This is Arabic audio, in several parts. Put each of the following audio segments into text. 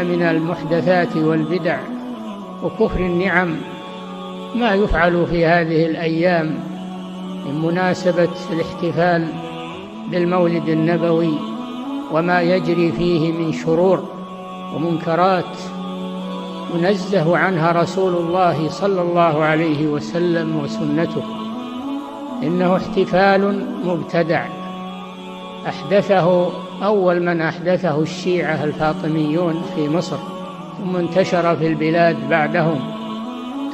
إن من المحدثات والبدع وكفر النعم ما يفعل في هذه الأيام من مناسبة الاحتفال بالمولد النبوي وما يجري فيه من شرور ومنكرات ينزه عنها رسول الله صلى الله عليه وسلم وسنته. إنه احتفال مبتدع أول من أحدثه الشيعة الفاطميون في مصر، ثم انتشر في البلاد بعدهم،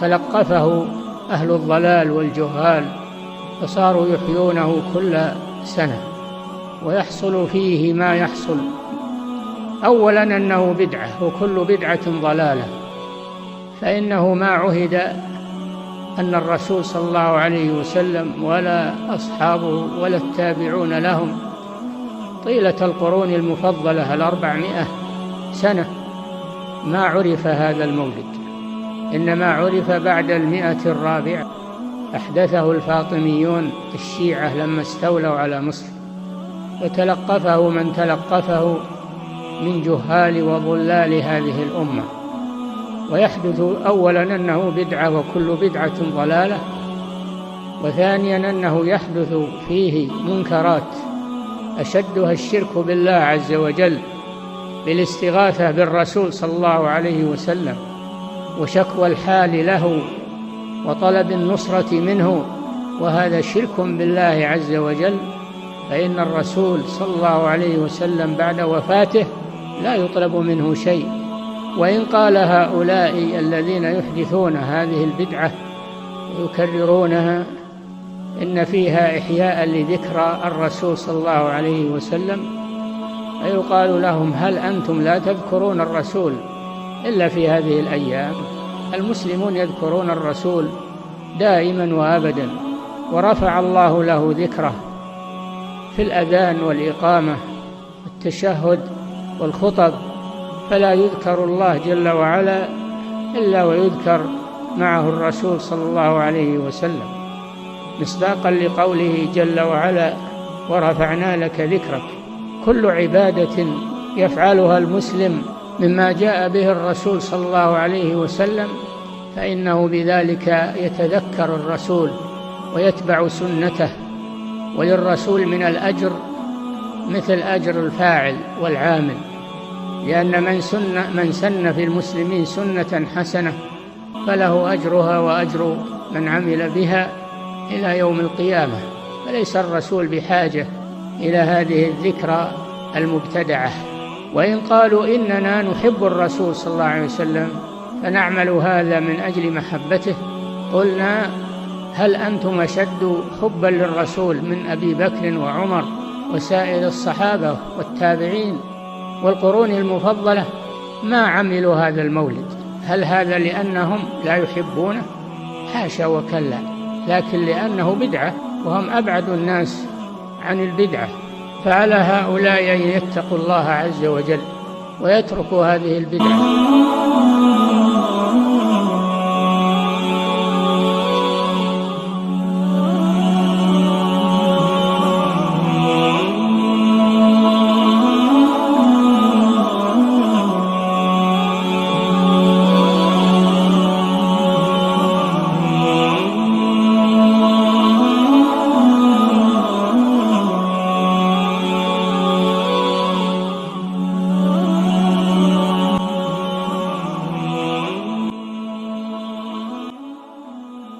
تلقفه أهل الضلال والجهال فصاروا يحيونه كل سنة ويحصل فيه ما يحصل. أولا أنه بدعة، وكل بدعة ضلالة، فإنه ما عهد أن الرسول صلى الله عليه وسلم ولا أصحابه ولا التابعون لهم طيلة القرون المفضلة 400 سنة ما عرف هذا المولد، إنما عرف بعد 104 أحدثه الفاطميون الشيعة لما استولوا على مصر، وتلقفه من تلقفه من جهال وضلال هذه الأمة. ويحدث أولا أنه بدعة وكل بدعة ضلالة، وثانيا أنه يحدث فيه منكرات أشدها الشرك بالله عز وجل بالاستغاثة بالرسول صلى الله عليه وسلم وشكوى الحال له وطلب النصرة منه، وهذا شرك بالله عز وجل، فإن الرسول صلى الله عليه وسلم بعد وفاته لا يطلب منه شيء. وإن قال هؤلاء الذين يحدثون هذه البدعة ويكررونها إن فيها إحياء لذكرى الرسول صلى الله عليه وسلم، فيقال لهم: هل أنتم لا تذكرون الرسول إلا في هذه الأيام؟ المسلمون يذكرون الرسول دائما وأبدا، ورفع الله له ذكره في الأذان والإقامة والتشهد والخطب، فلا يذكر الله جل وعلا إلا ويذكر معه الرسول صلى الله عليه وسلم، مصداقا لقوله جل وعلا: ورفعنا لك ذكرك. كل عبادة يفعلها المسلم مما جاء به الرسول صلى الله عليه وسلم فإنه بذلك يتذكر الرسول ويتبع سنته، وللرسول من الأجر مثل أجر الفاعل والعامل، لأن من سن في المسلمين سنة حسنة فله أجرها وأجر من عمل بها إلى يوم القيامة. فليس الرسول بحاجة إلى هذه الذكرى المبتدعة. وإن قالوا إننا نحب الرسول صلى الله عليه وسلم فنعمل هذا من أجل محبته، قلنا: هل أنتم أشد حبا للرسول من أبي بكر وعمر وسائر الصحابة والتابعين والقرون المفضلة؟ ما عملوا هذا المولد. هل هذا لأنهم لا يحبونه؟ حاشا وكلا، لكن لأنه بدعة، وهم أبعد الناس عن البدعة. فعلى هؤلاء أن يتقوا الله عز وجل ويتركوا هذه البدعة.